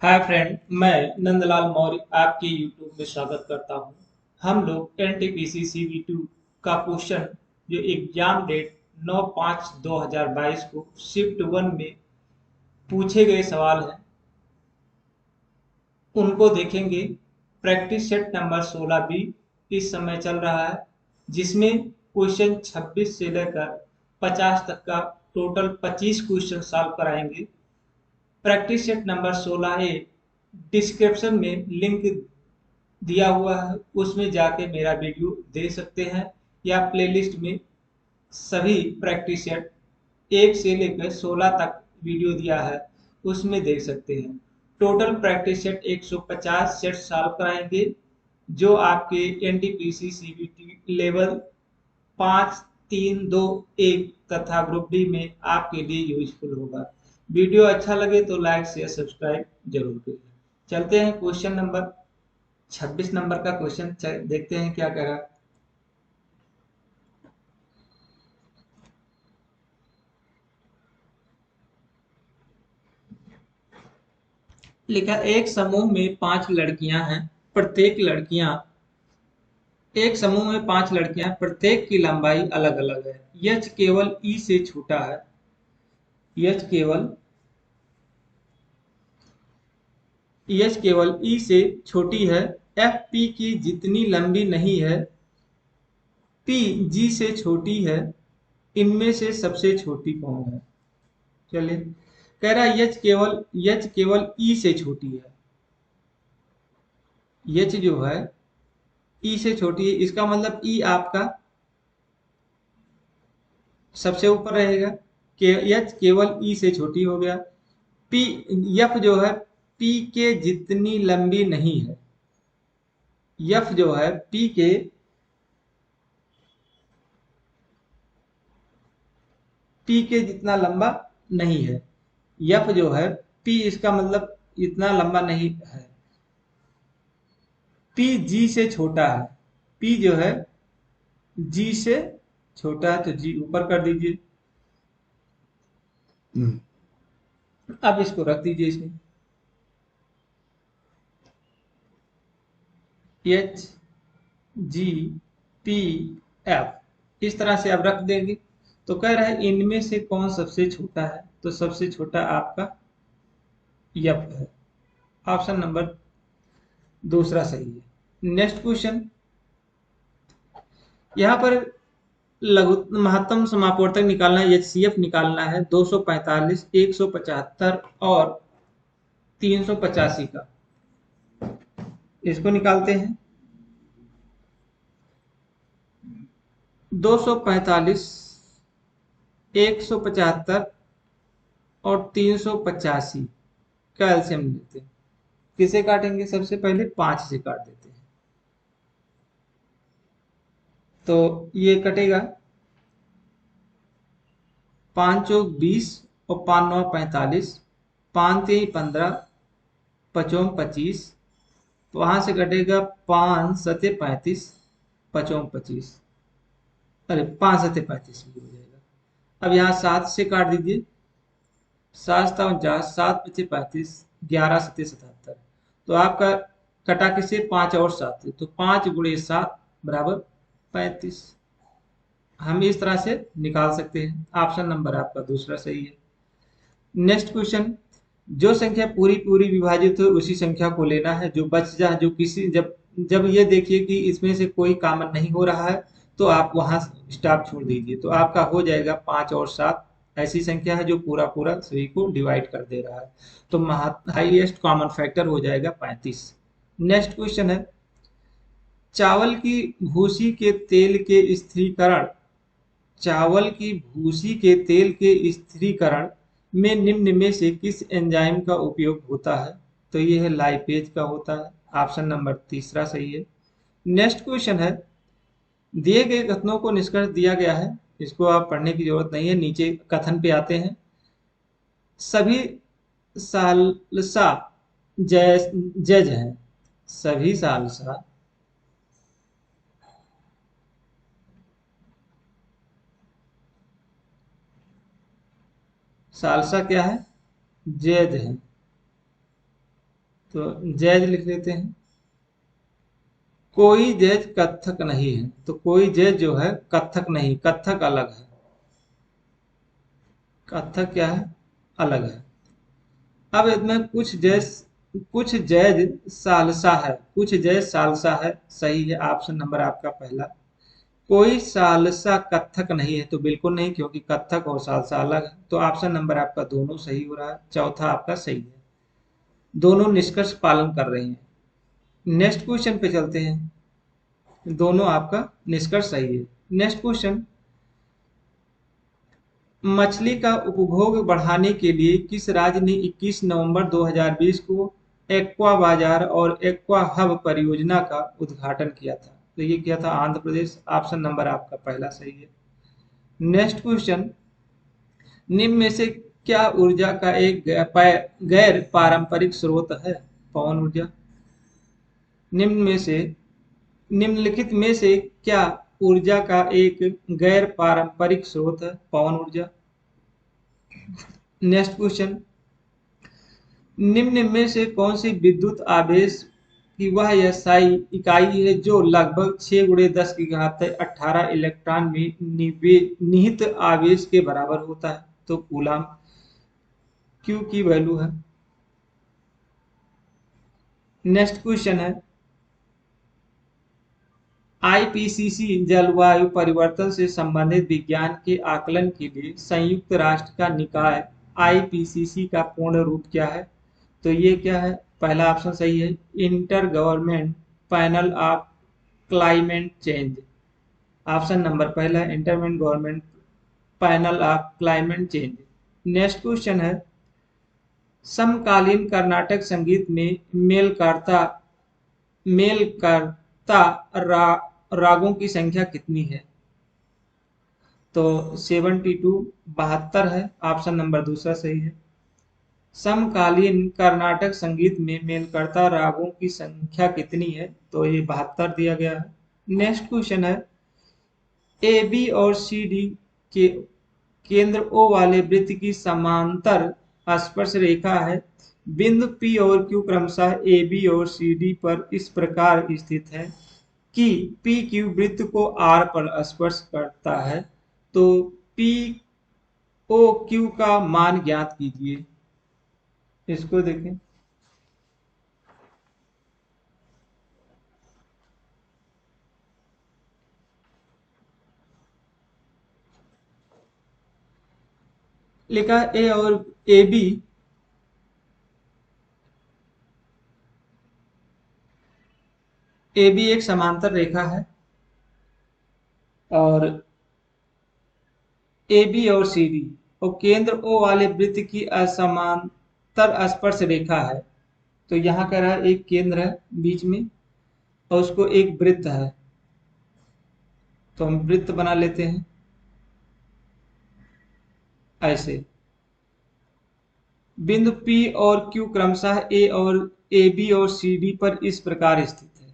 Hi friend, मैं नंदलाल मौर्य आपके YouTube में स्वागत करता हूं। हम लोग एनटीपीसी CV2 का क्वेश्चन जो एग्जाम डेट 9/5/2022 को शिफ्ट 1 में पूछे गए सवाल हैं उनको देखेंगे। प्रैक्टिस सेट नंबर 16 भी इस समय चल रहा है, जिसमें क्वेश्चन 26 से लेकर 50 तक का टोटल 25 क्वेश्चन सॉल्व कराएंगे। Practice set number 16 a description में लिंक दिया हुआ है, उसमें जाके मेरा वीडियो देख सकते हैं, या प्लेलिस्ट में सभी प्रैक्टिस सेट 1 से लेकर 16 तक वीडियो दिया है, उसमें देख सकते हैं। Total practice set 150 set solve कराएंगे, जो आपके एनटीपीसी सीबीटी लेवल 5, 3, 2, 1 तथा ग्रुप डी में आपके लिए यूजफुल होगा। वीडियो अच्छा लगे तो लाइक शेयर सब्सक्राइब जरूर करें। चलते हैं क्वेश्चन नंबर 26 नंबर का क्वेश्चन देखते हैं क्या कह रहा है। लिखा, एक समूह में 5 लड़कियां हैं। प्रत्येक लड़कियां एक समूह में 5 लड़कियां हैं, प्रत्येक की लंबाई अलग अलग है। यच केवल ई से छोटा है। यच केवल यच केवल ई से छोटी है। एफ पी की जितनी लंबी नहीं है। पी जी से छोटी है। इनमें से सबसे छोटी कौन है? चलिए, कह रहा है यच केवल ई से छोटी है। यच जो है ई से छोटी है, इसका मतलब ई आपका सबसे ऊपर रहेगा। यच केवल ई से छोटी हो गया। पी यफ जो है पी के जितनी लंबी नहीं है। यफ जो है पी के जितना लंबा नहीं है। यफ जो है पी, इसका मतलब इतना लंबा नहीं है। पी जी से छोटा है। पी जो है जी से छोटा है, तो जी ऊपर कर दीजिए। अब इसको रख दीजिए इसमें। एच जी पी एफ, इस तरह से आप रख देंगे। तो कह रहा है इनमें से कौन सबसे छोटा है, तो सबसे छोटा आपका यफ है। ऑप्शन नंबर दूसरा सही है। नेक्स्ट क्वेश्चन, यहाँ पर लघु महत्तम समापवर्तक निकालना है, एचसीएफ निकालना है 245, 175 और 385 का। इसको निकालते हैं। 245, 175 और 385 का एलसीएम लेते हैं। किसे काटेंगे? सबसे पहले 5 से काट देते हैं, तो ये कटेगा। 5 चौक 20 और 5 9 45, 5 3 15, 5 25, तो वहां से कटेगा 5 7 35, 5 25, अरे 5 7 35 भी हो जाएगा। अब यहाँ 7 से काट दीजिए। 7 7 49, 7 5 35, 11 7 77, तो आपका कटा किसे? 5 और 7 से, तो 5 गुणे 7 बराबर 35। हम इस तरह से निकाल सकते हैं। ऑप्शन नंबर आपका दूसरा सही है। नेक्स्ट क्वेश्चन, जो संख्या पूरी पूरी विभाजित हो उसी संख्या को लेना है। जो बच जाए, जो किसी जब जब ये देखिए कि इसमें से कोई कॉमन नहीं हो रहा है, तो आप वहां स्टॉप छोड़ दीजिए, तो आपका हो जाएगा 5 और 7। ऐसी संख्या है जो पूरा पूरा सभी को डिवाइड कर दे रहा है, तो हाईएस्ट कॉमन फैक्टर हो जाएगा 35। नेक्स्ट क्वेश्चन है, चावल की भूसी के तेल के स्थिरीकरण चावल की भूसी के तेल के स्थिरीकरण में निम्न में से किस एंजाइम का उपयोग होता है? तो ये है लाइपेज का होता है। ऑप्शन नंबर तीसरा सही है। नेक्स्ट क्वेश्चन है, दिए गए कथनों को निष्कर्ष दिया गया है, इसको आप पढ़ने की जरूरत नहीं है, नीचे कथन पे आते हैं। सभी सालसा जज हैं। सभी सालसा सालसा क्या है? जज है। तो जैज लिख लेते हैं। कोई जैज कत्थक नहीं है, तो कोई जैज जो है कत्थक नहीं, कत्थक अलग है। कत्थक क्या है? अलग है। अब इसमें कुछ जैज सालसा है, कुछ जैज सालसा है, सही है। ऑप्शन नंबर आपका पहला। कोई सालसा कत्थक नहीं है, तो बिल्कुल नहीं, क्योंकि कत्थक और सालसा अलग है। तो ऑप्शन नंबर आपका दोनों सही हो रहा है, चौथा आपका सही है। दोनों निष्कर्ष पालन कर रहे हैं। नेक्स्ट क्वेश्चन पे चलते हैं। दोनों आपका निष्कर्ष सही है। नेक्स्ट क्वेश्चन, मछली का उपभोग बढ़ाने के लिए किस राज्य ने 21 नवंबर 2020 को एक्वा बाजार और एक्वा हब परियोजना का उद्घाटन किया था? तो ये किया था आंध्र प्रदेश। ऑप्शन नंबर आपका पहला सही है। नेक्स्ट क्वेश्चन, निम्न में से क्या ऊर्जा का एक गैर पारंपरिक स्रोत है? पवन ऊर्जा। निम्न में से निम्नलिखित में से क्या ऊर्जा का एक गैर पारंपरिक स्रोत है? पवन ऊर्जा। नेक्स्ट क्वेश्चन, निम्न में से कौन सी विद्युत आवेश की वह एसआई इकाई है जो लगभग 6 गुणे 10 की घात 18 इलेक्ट्रॉन में निहित आवेश के बराबर होता है? तो कूलाम। क्यू की वैल्यू है। नेक्स्ट क्वेश्चन है, आईपीसीसी जलवायु परिवर्तन से संबंधित विज्ञान के आकलन के लिए संयुक्त राष्ट्र का निकाय आईपीसीसी का पूर्ण रूप क्या है? तो ये क्या है? पहला ऑप्शन सही है, inter government panel of climate change. Option number पहला, inter government panel of climate change. Next question है, समकालीन कर्नाटक संगीत में मेल करता रागों की संख्या कितनी है? तो 72, 72 है। ऑप्शन नंबर दूसरा सही है। समकालीन कर्नाटक संगीत में मेलकर्ता रागों की संख्या कितनी है? तो ये 72 दिया गया है। नेक्स्ट क्वेश्चन है, ए बी और सी डी के केंद्र ओ वाले वृत्त की समांतर स्पर्श रेखा है। बिंदु पी और क्यू क्रमशः ए बी और सी डी पर इस प्रकार स्थित है कि पी क्यू वृत्त को आर पर स्पर्श करता है। तो पी ओ क्यू का मान ज्ञात कीजिए। इसको देखें। लिखा ए और ए बी, ए बी एक समांतर रेखा है और ए बी और सी डी और केंद्र ओ वाले वृत्त की असमांतर स्पर्श रेखा है। तो यहाँ कह रहा है एक केंद्र है बीच में और उसको एक वृत्त है, तो हम वृत्त बना लेते हैं ऐसे। बिंदु P और Q क्रमशः ए बी और सी डी पर इस प्रकार स्थित है।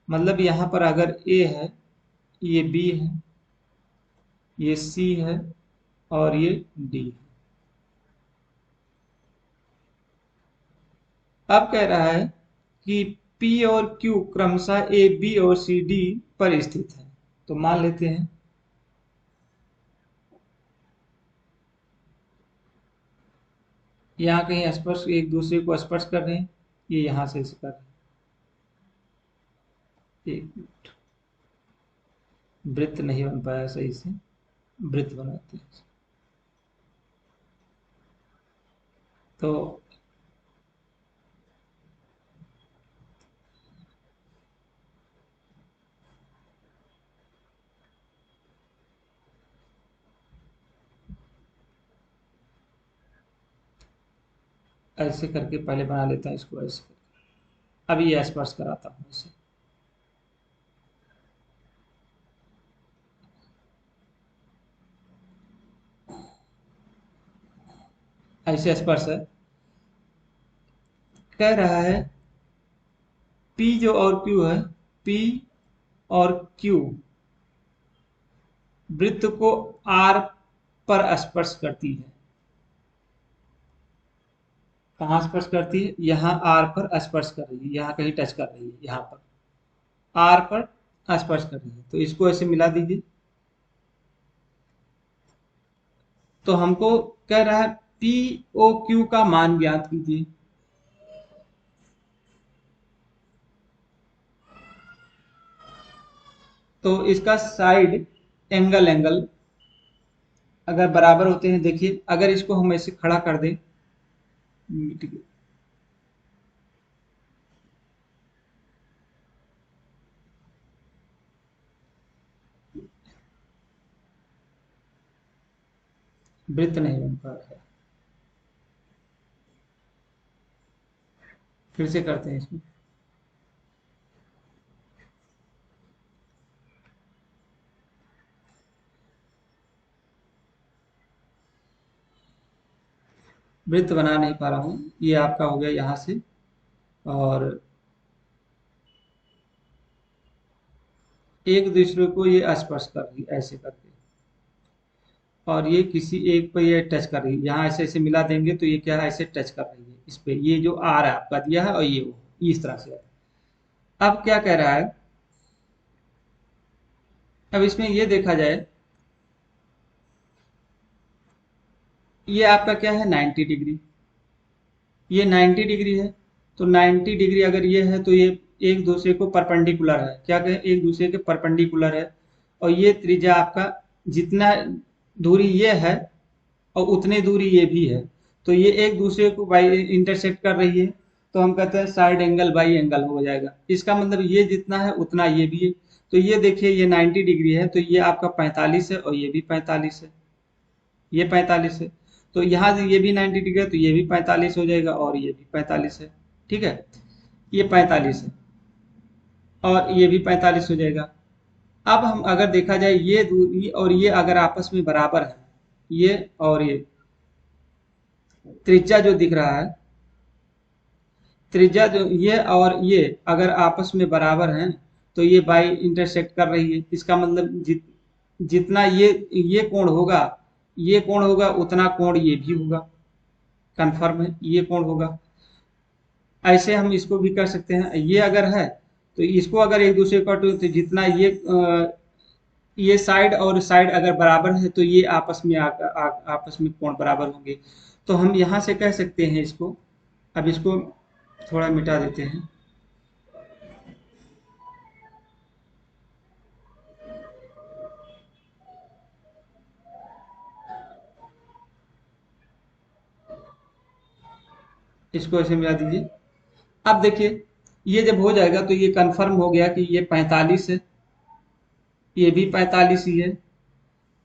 मतलब यहाँ पर अगर ए है, ये बी है, ये सी है और ये डी है। अब कह रहा है कि P और Q क्रमशः ए बी और सी डी पर स्थित है। तो मान लेते हैं यहाँ कहीं स्पर्श, एक दूसरे को स्पर्श कर रहे हैं, ये यहाँ से कर रहे हैं। एक मिनट, वृत्त नहीं बन पाया सही से, वृत्त बनाते हैं। तो ऐसे करके पहले बना लेता हूँ इसको, ऐसे करके अभी ये स्पर्श कराता हूँ इसे। ऐसे स्पर्श है। कह रहा है P जो और Q है, P और Q वृत्त को R पर स्पर्श करती है। कहाँ स्पर्श करती है? यहाँ आर पर स्पर्श कर रही है, यहाँ कहीं टच कर रही है, यहाँ पर आर पर स्पर्श कर रही है, तो इसको ऐसे मिला दीजिए। तो हमको कह रहा है पी ओ क्यू का मान ज्ञात कीजिए। तो इसका साइड एंगल अगर बराबर होते हैं, देखिए अगर इसको हम ऐसे खड़ा कर दें, वृत्त नहीं बन पा रहा है, फिर से करते हैं इसमें। वृत्त बना नहीं पा रहा हूँ, ये आपका हो गया यहाँ से, और एक दूसरे को ये स्पर्श कर रही है ऐसे करके, और ये किसी एक पर ये टच कर रही है, यहाँ ऐसे ऐसे मिला देंगे तो ये क्या है, ऐसे टच कर रही है इस पे, ये जो आर है आपका दिया है और ये वो इस तरह से। अब क्या कह रहा है, अब इसमें ये देखा जाए, ये आपका क्या है 90 डिग्री, ये 90 डिग्री है। तो 90 डिग्री अगर ये है तो ये एक दूसरे को परपेंडिकुलर है, क्या कहें, एक दूसरे के परपेंडिकुलर है। और ये त्रिज्या आपका जितना दूरी ये है और उतनी दूरी ये भी है, तो ये एक दूसरे को बाई इंटरसेक्ट कर रही है, तो हम कहते हैं साइड एंगल बाई एंगल हो जाएगा। इसका मतलब ये जितना है उतना ये भी है। तो ये देखिए ये 90 डिग्री है, तो ये आपका 45 है और ये भी 45 है, ये 45 है। तो यहाँ से ये भी 90 डिग्री है तो ये भी 45 हो जाएगा और ये भी 45 है, ठीक है, ये 45 है और ये भी 45 हो जाएगा। अब हम अगर देखा जाए ये दूरी और ये अगर आपस में बराबर है, ये और ये त्रिज्या जो दिख रहा है, त्रिज्या जो ये और ये अगर आपस में बराबर हैं, तो ये बाई इंटरसेक्ट कर रही है। इसका मतलब जितना ये कोण होगा, ये कोण होगा उतना कोण ये भी होगा, कंफर्म है ये कोण होगा। ऐसे हम इसको भी कर सकते हैं, ये अगर है तो इसको अगर एक दूसरे का तो जितना ये साइड और साइड अगर बराबर है तो ये आपस में आपस में कोण बराबर होंगे। तो हम यहाँ से कह सकते हैं इसको, अब इसको थोड़ा मिटा देते हैं। इसको ऐसे मिला दीजिए। अब देखिए ये जब हो जाएगा तो ये कंफर्म हो गया कि ये 45 है, ये भी 45 ही है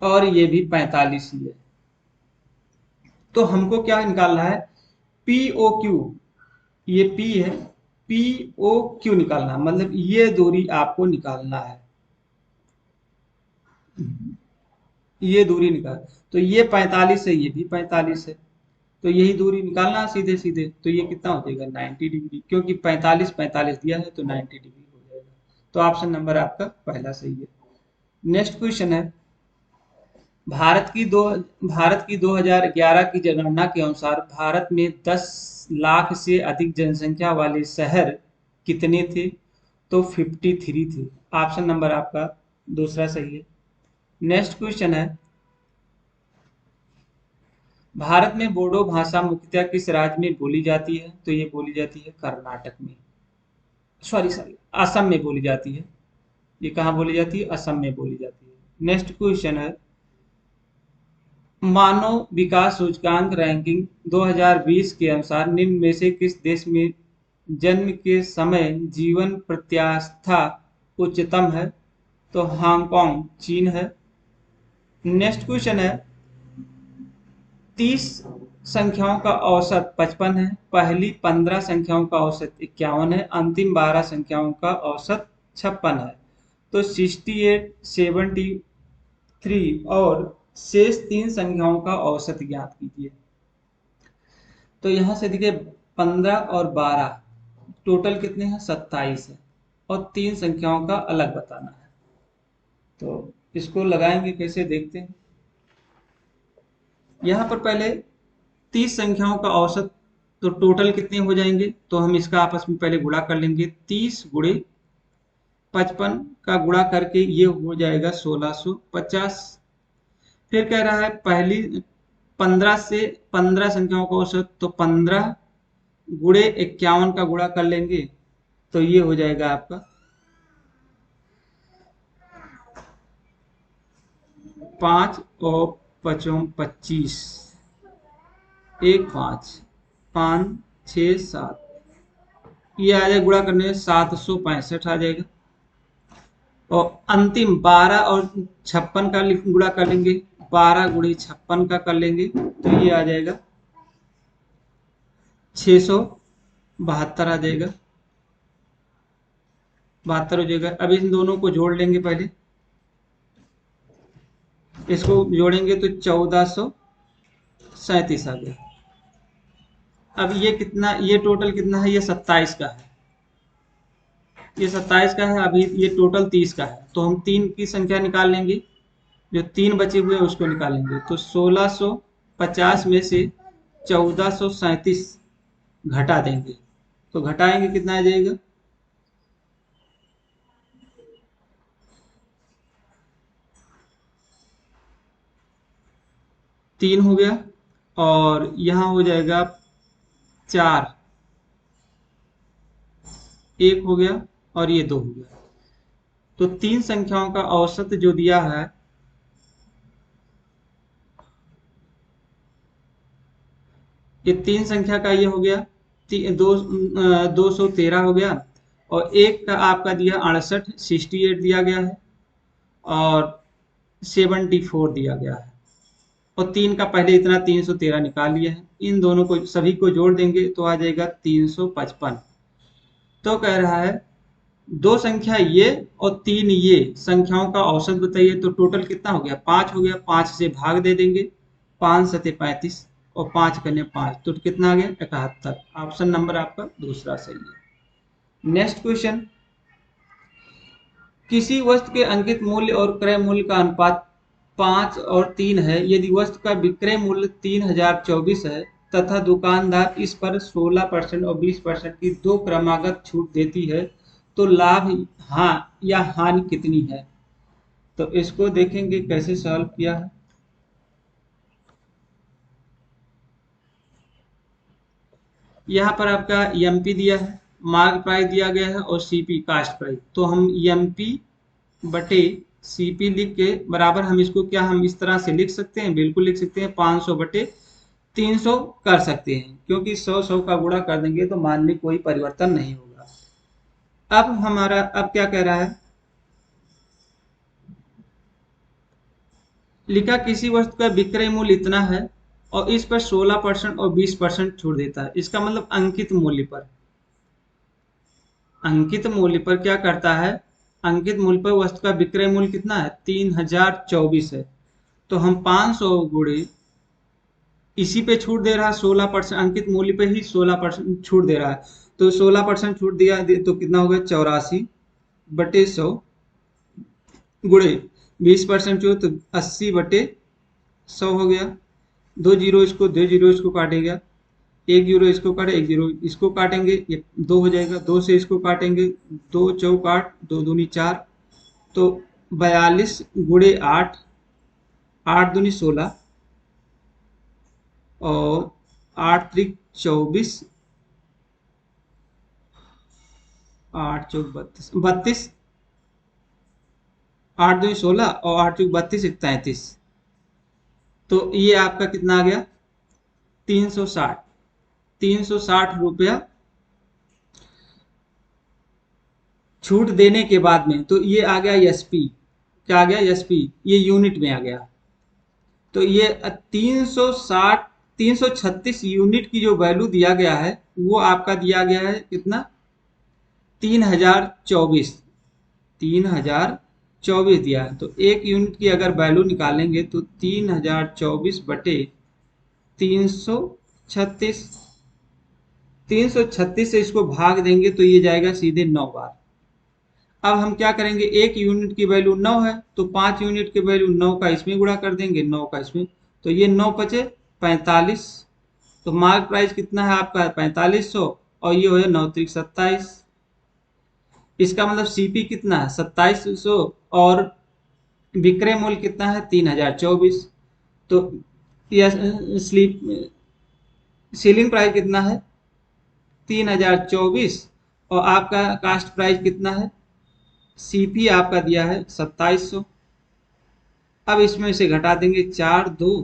और ये भी 45 ही है। तो हमको क्या निकालना है, पी ओ क्यू, ये पी है, पी ओ क्यू निकालना है, मतलब ये दूरी आपको निकालना है, ये दूरी निकाल। तो ये 45 है, ये भी 45 है, तो यही दूरी निकालना है सीधे सीधे। तो ये कितना हो जाएगा 90 डिग्री, क्योंकि 45 45 दिया है तो 90 डिग्री हो जाएगा। तो ऑप्शन नंबर आपका पहला सही है। नेक्स्ट क्वेश्चन है, भारत की दो भारत की 2011 की जनगणना के अनुसार भारत में 10 लाख से अधिक जनसंख्या वाले शहर कितने थे? तो 53 थे। ऑप्शन नंबर आपका दूसरा सही है। नेक्स्ट क्वेश्चन है, भारत में बोडो भाषा मुख्यतः किस राज्य में बोली जाती है? तो ये बोली जाती है कर्नाटक में, सॉरी सॉरी असम में बोली जाती है। ये कहाँ बोली जाती है? असम में बोली जाती है। नेक्स्ट क्वेश्चन है, मानव विकास सूचकांक रैंकिंग 2020 के अनुसार निम्न में से किस देश में जन्म के समय जीवन प्रत्याशा उच्चतम है? तो हांगकांग चीन है। नेक्स्ट क्वेश्चन है, 30 संख्याओं का औसत 55 है, पहली 15 संख्याओं का औसत 51 है, अंतिम 12 संख्याओं का औसत 56 है। तो 68, 73 और शेष 3 संख्याओं का औसत ज्ञात कीजिए। तो यहाँ से देखिए 15 और 12 टोटल कितने हैं? 27 है, और 3 संख्याओं का अलग बताना है। तो इसको लगाएंगे कैसे, देखते हैं। यहाँ पर पहले 30 संख्याओं का औसत तो टोटल कितने हो जाएंगे, तो हम इसका आपस में पहले गुणा कर लेंगे। 30 गुणे 55 का गुणा करके ये हो जाएगा 1650। फिर कह रहा है पहली 15 से 15 संख्याओं का औसत, तो 15 गुणे 51 का गुणा कर लेंगे तो ये हो जाएगा आपका 5 और 55 25, 1 5 5 6 7, ये आ जाएगा गुणा करने में 765 आ जाएगा। और अंतिम 12 और 56 का गुणा कर लेंगे, 12 गुणे 56 का कर लेंगे तो ये आ जाएगा 672 आ जाएगा, 72 हो जाएगा। अब इन दोनों को जोड़ लेंगे, पहले इसको जोड़ेंगे तो 1437 आ गया। अब ये कितना, ये टोटल कितना है, ये 27 का है, ये 27 का है। अभी ये टोटल 30 का है, तो हम 3 की संख्या निकाल लेंगे, जो 3 बचे हुए हैं उसको निकालेंगे। तो 1650 में से 1437 घटा देंगे, तो घटाएंगे कितना आ जाएगा, 3 हो गया, और यहाँ हो जाएगा 4, 1 हो गया, और ये 2 हो गया। तो 3 संख्याओं का औसत जो दिया है, ये 3 संख्या का ये हो गया 213 हो गया, और एक का आपका दिया 68 दिया गया है, और 74 दिया गया है, और 3 का पहले इतना 313 निकाल लिया है। इन दोनों को सभी को जोड़ देंगे तो आ जाएगा 355। तो कह रहा है दो संख्या ये और 3 ये संख्याओं का औसत बताइए, तो टोटल कितना हो गया, 5 हो गया। 5 से भाग दे देंगे, 5 सते 35 और 5 करने 5, तो कितना आ गया 71। ऑप्शन नंबर आपका दूसरा सही है। नेक्स्ट क्वेश्चन, किसी वस्तु के अंकित मूल्य और क्रय मूल्य का अनुपात 5 और 3 है। यदि वस्तु का विक्रय मूल्य 3024 है तथा दुकानदार इस पर 16% और 20% की दो क्रमागत छूट देती है, तो लाभ हाँ या हानि कितनी है। तो इसको देखेंगे कैसे सॉल्व किया है। यहाँ पर आपका एमपी दिया है, मार्क प्राइस दिया गया है, और सीपी कास्ट प्राइस। तो हम एमपी बटे सीपी लिख के बराबर, हम इसको क्या हम इस तरह से लिख सकते हैं, बिल्कुल लिख सकते हैं, 500 बटे 300 कर सकते हैं, क्योंकि 100 का गुणा कर देंगे तो मान में कोई परिवर्तन नहीं होगा। अब हमारा अब क्या कह रहा है, लिखा किसी वस्तु का विक्रय मूल्य इतना है और इस पर 16% और 20% छूट देता है। इसका मतलब अंकित मूल्य पर, अंकित मूल्य पर क्या करता है, अंकित मूल्य पर वस्तु का विक्रय मूल्य कितना है, 3024 है। तो हम 500 गुणे इसी पे छूट दे रहा है 16%, अंकित मूल्य पे ही 16% छूट दे रहा है, तो 16% छूट दिया तो कितना हो गया 84 बटे 100 गुणे 20% छूट, तो 80 बटे 100 हो गया। दो जीरो इसको काटेगा, 1 जीरो इसको काटे, 1 जीरो इसको काटेंगे, ये 2 हो जाएगा, 2 से इसको काटेंगे, 2 चौक 8, 2 दूनी 4, तो 42 गुणे 8, 8 दूनी 16, और 8 त्रिक 24, 8 चौक 32, 32, 8 दूनी 16 और 8 चौक 32, 33। तो ये आपका कितना आ गया 360, 360 रुपया छूट देने के बाद में। तो ये आ गया एसपी, क्या आ गया एसपी, ये यूनिट में आ गया। तो ये 360 336 यूनिट की जो वैल्यू दिया गया है वो आपका दिया गया है कितना 3024, 3024 दिया है। तो एक यूनिट की अगर वैल्यू निकालेंगे तो 3024 बटे 336, 336 से इसको भाग देंगे तो ये जाएगा सीधे 9 बार। अब हम क्या करेंगे, एक यूनिट की वैल्यू 9 है, तो 5 यूनिट की वैल्यू 9 का इसमें गुणा कर देंगे, 9 का इसमें, तो ये 9 पचे 45, तो मार्क प्राइस कितना है आपका 4500 और ये हो 9 त्रिक 27। इसका मतलब सीपी कितना है 2700 और विक्रय मूल्य कितना है 3024। तो यह स्लीप सीलिंग प्राइस कितना है 3024 और आपका कास्ट प्राइस कितना है सीपी आपका दिया है 2700। अब इसमें से घटा देंगे 4 2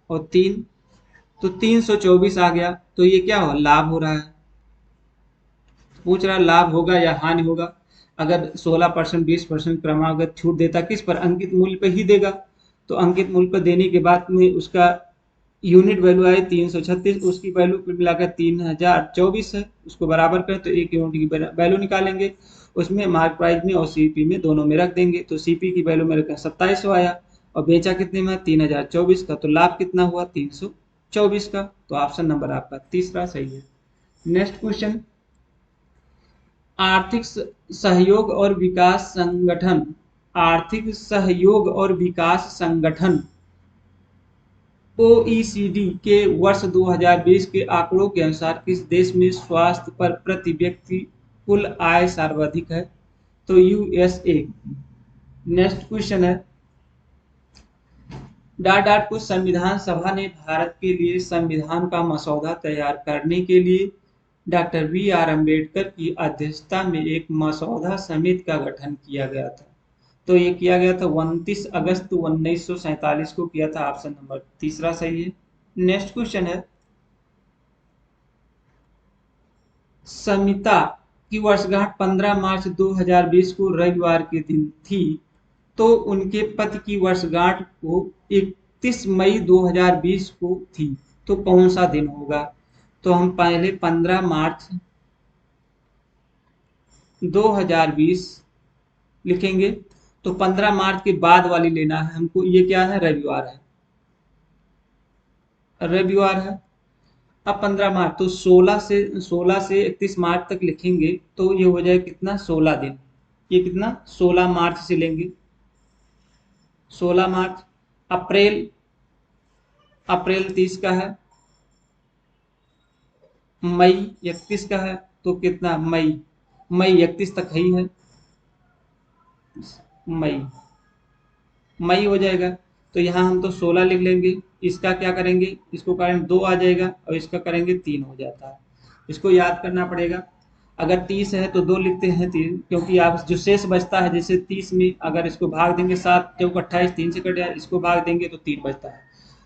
और 3 तो 324 आ गया। तो ये क्या हो लाभ हो रहा है। पूछ रहा लाभ होगा या हानि होगा। अगर 16% 20% क्रमागत छूट देता किस पर अंकित मूल्य पे ही देगा। तो अंकित मूल्य पर देने के बाद में उसका यूनिट वैल्यू आई 336 उसकी वैल्यू कुल मिलाकर 3024 है। उसको बराबर करें तो एक यूनिट की वैल्यू निकालेंगे उसमें मार्क प्राइस में और सीपी में दोनों में रख देंगे। तो सीपी की वैल्यू मेरे 2700 आया और बेचा कितने में 3024 का। तो लाभ कितना हुआ 324 का। तो ऑप्शन नंबर आपका तीसरा सही है। नेक्स्ट क्वेश्चन आर्थिक सहयोग और विकास संगठन आर्थिक सहयोग और विकास संगठन ओईसीडी के वर्ष 2020 के आंकड़ों के अनुसार किस देश में स्वास्थ्य पर प्रति व्यक्ति कुल आय सर्वाधिक है। तो यूएसए। नेक्स्ट क्वेश्चन है डाट को संविधान सभा ने भारत के लिए संविधान का मसौदा तैयार करने के लिए डॉक्टर बी आर अम्बेडकर की अध्यक्षता में एक मसौदा समिति का गठन किया गया था। तो ये किया गया था 29 अगस्त 1947 को किया था। ऑप्शन नंबर तीसरा सही है। नेक्स्ट क्वेश्चन है समिता की वर्षगांठ 15 मार्च 2020 को रविवार के दिन थी। तो उनके पति की वर्षगांठ को 31 मई 2020 को थी। तो कौन सा दिन होगा। तो हम पहले 15 मार्च 2020 लिखेंगे। तो 15 मार्च के बाद वाली लेना है हमको। ये क्या है रविवार है रविवार है। अब 15 मार्च तो 16 से 31 मार्च तक लिखेंगे तो ये हो जाए कितना 16 दिन। ये कितना 16 मार्च से लेंगे 16 मार्च। अप्रैल अप्रैल 30 का है। मई 31 का है। तो कितना मई मई 31 तक ही है। मई मई हो जाएगा। तो यहाँ हम तो 16 लिख लेंगे। इसका क्या करेंगे इसको करेंगे 2 आ जाएगा और इसका करेंगे 3 हो जाता है। इसको याद करना पड़ेगा। अगर 30 है तो 2 लिखते हैं 3 क्योंकि आप जो शेष बचता है जैसे 30 में अगर इसको भाग देंगे 7 चौक 28 3 से कट जाए इसको भाग देंगे तो 3 बचता है।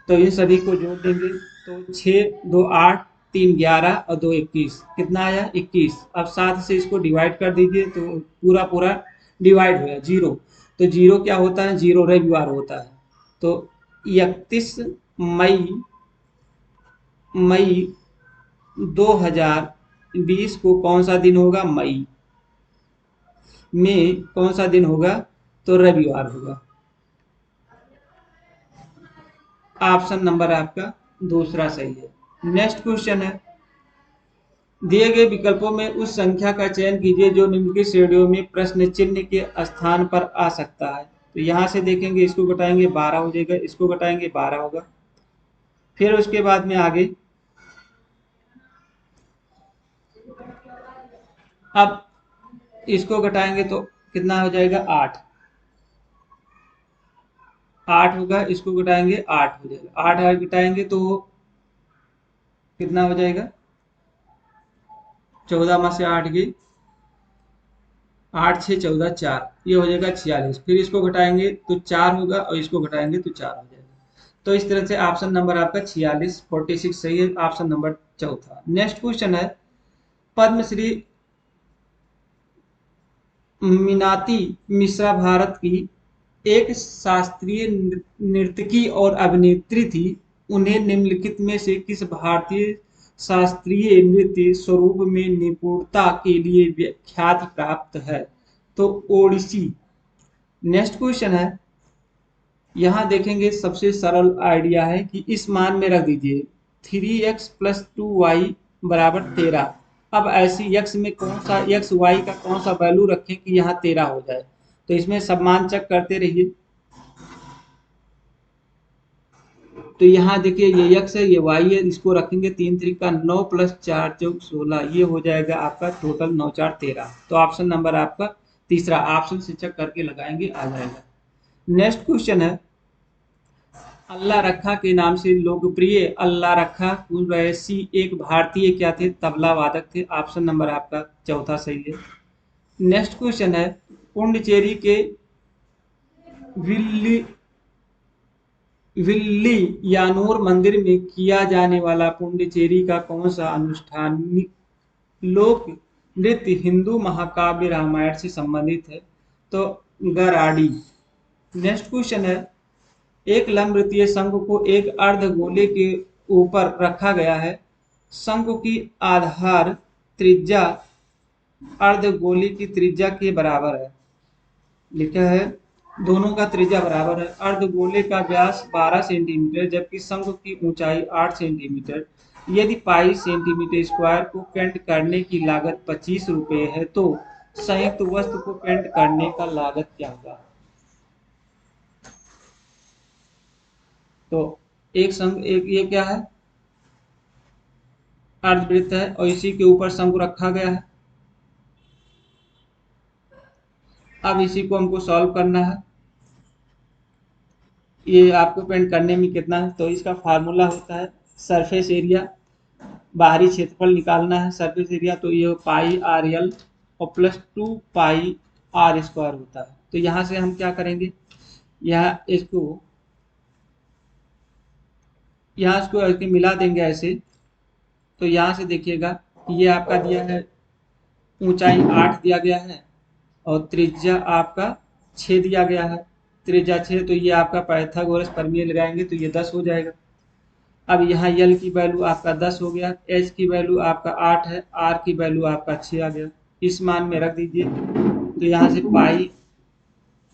तो इन सभी को जोड़ देंगे तो 6 2 8 3 11 और 2 21 कितना आया 21। अब 7 से इसको डिवाइड कर दीजिए तो पूरा पूरा डिवाइड हो गया 0। तो 0 क्या होता है 0 रविवार होता है। तो 31 मई मई 2020 को कौन सा दिन होगा मई में कौन सा दिन होगा तो रविवार होगा। ऑप्शन नंबर आपका दूसरा सही है। नेक्स्ट क्वेश्चन है दिए गए विकल्पों में उस संख्या का चयन कीजिए जो निम्नलिखित श्रेणियों में प्रश्न चिन्ह के स्थान पर आ सकता है। तो यहां से देखेंगे इसको घटाएंगे 12 हो जाएगा इसको घटाएंगे 12 होगा। फिर उसके बाद में आगे अब इसको घटाएंगे तो कितना हो जाएगा 8 8 होगा। इसको घटाएंगे 8 हो जाएगा 8 घटाएंगे तो कितना हो जाएगा 14 में से 8 गई 8 6 14 4 ये हो जाएगा 46। फिर इसको घटाएंगे तो 4 होगा और इसको घटाएंगे तो 4 हो जाएगा। तो इस तरह से ऑप्शन नंबर आपका 46 46 सही है। ऑप्शन नंबर चौथा। नेक्स्ट क्वेश्चन है पद्मश्री मीनाती मिश्रा भारत की एक शास्त्रीय नर्तकी और अभिनेत्री थी। उन्हें निम्नलिखित में से किस भारतीय शास्त्रीय नृत्य स्वरूप में निपुणता के लिए ख्याति प्राप्त है। तो ओडिसी। नेक्स्ट क्वेश्चन है यहाँ देखेंगे सबसे सरल आइडिया है कि इस मान में रख दीजिए 3x + 2y = 13। अब ऐसी x में कौन सा x y का कौन सा वैल्यू रखें कि यहाँ 13 हो जाए। तो इसमें सब मान चेक करते रहिए। तो यहाँ देखिए ये x है, ये y है, इसको रखेंगे 3 3 9 प्लस 4 चौक 16, ये हो जाएगा आपका टोटल 9 4 13। तो ऑप्शन नंबर आपका तीसरा, ऑप्शन से चेक करके लगाएंगे आ जाएगा। नेक्स्ट क्वेश्चन है, अल्लाह रखा के नाम से लोकप्रिय अल्लाह रखा कुरैशी एक भारतीय क्या थे, तबला वादक थे। ऑप्शन नंबर आपका चौथा सही है। नेक्स्ट क्वेश्चन है, पुंडचेरी के विल्ली विल्लियानोर मंदिर में किया जाने वाला पुंडचेरी का कौन सा अनुष्ठानिक लोक नृत्य हिंदू महाकाव्य रामायण से संबंधित है, तो गराडी। नेक्स्ट क्वेश्चन है, एक लंबवृत्तीय शंख को एक अर्धगोले के ऊपर रखा गया है, शंख की आधार त्रिज्या अर्धगोले की त्रिज्या के बराबर है। लिखा है दोनों का त्रिज्या बराबर है। अर्धगोले का व्यास 12 सेंटीमीटर जबकि शंख की ऊंचाई 8 सेंटीमीटर। यदि पाई सेंटीमीटर स्क्वायर को पेंट करने की लागत 25 रुपये है तो संयुक्त वस्तु को पेंट करने का लागत क्या होगा। तो एक शंख, एक ये क्या है, अर्धवृत्त है और इसी के ऊपर शंख रखा गया है। अब इसी को हमको सॉल्व करना है, ये आपको पेंट करने में कितना है, तो इसका फार्मूला होता है सरफेस एरिया, बाहरी क्षेत्रफल निकालना है सरफेस एरिया, तो ये पाई आर एल और प्लस 2 पाई आर स्क्वायर होता है। तो यहाँ से हम क्या करेंगे, यहाँ इसको ऐसे मिला देंगे ऐसे। तो यहाँ से देखिएगा ये आपका दिया है ऊंचाई 8 दिया गया है और त्रिज्या आपका 6 दिया गया है, त्रिज्या 6, तो ये आपका पाइथागोरस प्रमेय लगाएंगे तो ये 10 हो जाएगा। अब यहाँ यल की वैल्यू आपका 10 हो गया, एच की वैल्यू आपका 8 है, आर की वैल्यू आपका 6 आ गया, इस मान में रख दीजिए। तो यहाँ से पाई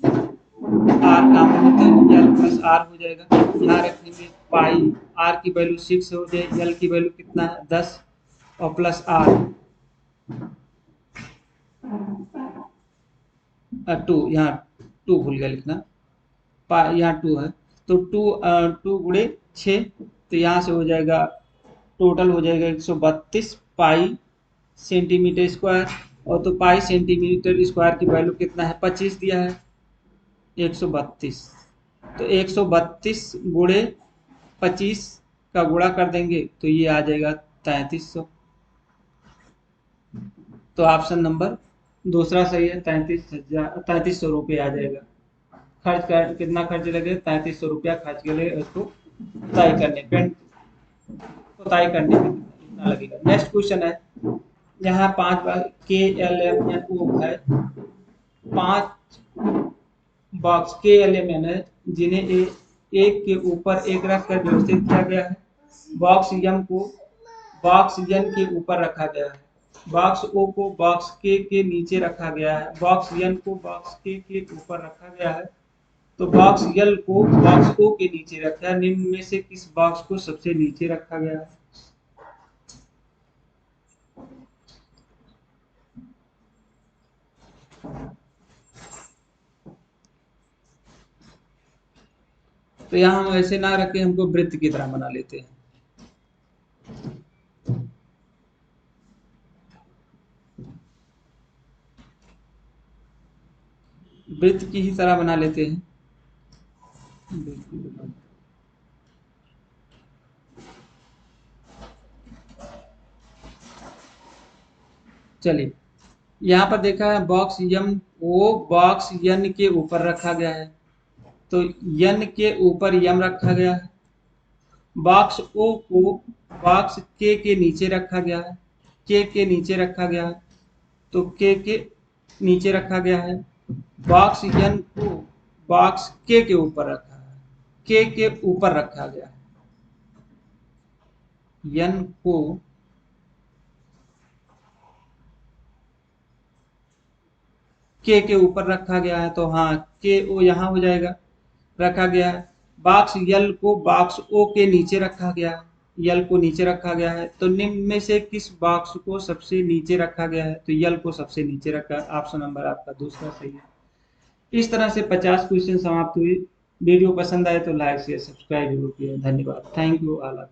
आर कॉमन होता है, यल प्लस आर हो जाएगा। यहाँ रखेंगे पाई आर की वैल्यू 6 हो जाएगी, यल की वैल्यू कितना है 10 और प्लस आर 2, यहाँ 2 भूल गया लिखना, यहाँ 2 है तो 2 गुणे 6, तो यहाँ से हो जाएगा टोटल हो जाएगा 132 पाई सेंटीमीटर स्क्वायर। और तो पाई सेंटीमीटर स्क्वायर की वैल्यू कितना है 25 दिया है, 132, तो 132 गुणे 25 का गुणा कर देंगे तो ये आ जाएगा 3300। तो ऑप्शन नंबर दूसरा सही है, 3300 रुपये आ जाएगा। खर्च कर कितना खर्च लगे, 3300 रुपया खर्च के लिए उसको तय करने पेंट को तय करने में कितना लगेगा। नेक्स्ट क्वेश्चन है, यहाँ 5 बार के एल एम एन ओ है, 5 बॉक्स के एल एम एन है जिन्हें एक के ऊपर एक रख कर व्यवस्थित किया गया है। बॉक्स यम को बॉक्स एन के ऊपर रखा गया है, बॉक्स ओ को बॉक्स के नीचे रखा गया है, बॉक्स एन को बॉक्स के ऊपर रखा गया है, तो बॉक्स यल को बॉक्स ओ के नीचे रखा है। निम्न में से किस बॉक्स को सबसे नीचे रखा गया है। तो यहाँ हम ऐसे ना रखें, हमको वृत्त की तरह बना लेते हैं। वृत्त की ही तरह बना लेते हैं। चलिए यहाँ पर देखा है बॉक्स यम को बॉक्स यन के ऊपर रखा गया है, तो यन के ऊपर यम रखा गया है। बॉक्स ओ को बॉक्स के नीचे रखा गया है, के नीचे रखा गया है, तो के नीचे रखा गया है। बॉक्स यन को बॉक्स के ऊपर रखा है, के ऊपर रखा गया है। यन को के ऊपर रखा गया है, तो हाँ के ओ यहाँ हो जाएगा, रखा गया है। बॉक्स यल को बॉक्स ओ के नीचे रखा गया है, यल को नीचे रखा गया है, तो निम्न में से किस बॉक्स को सबसे नीचे रखा गया है, तो यल को सबसे नीचे रखा है। ऑप्शन नंबर आपका दूसरा सही है। इस तरह से 50 क्वेश्चन समाप्त हुए। वीडियो पसंद आए तो लाइक शेयर सब्सक्राइब जरूर किए। धन्यवाद। Thank you all.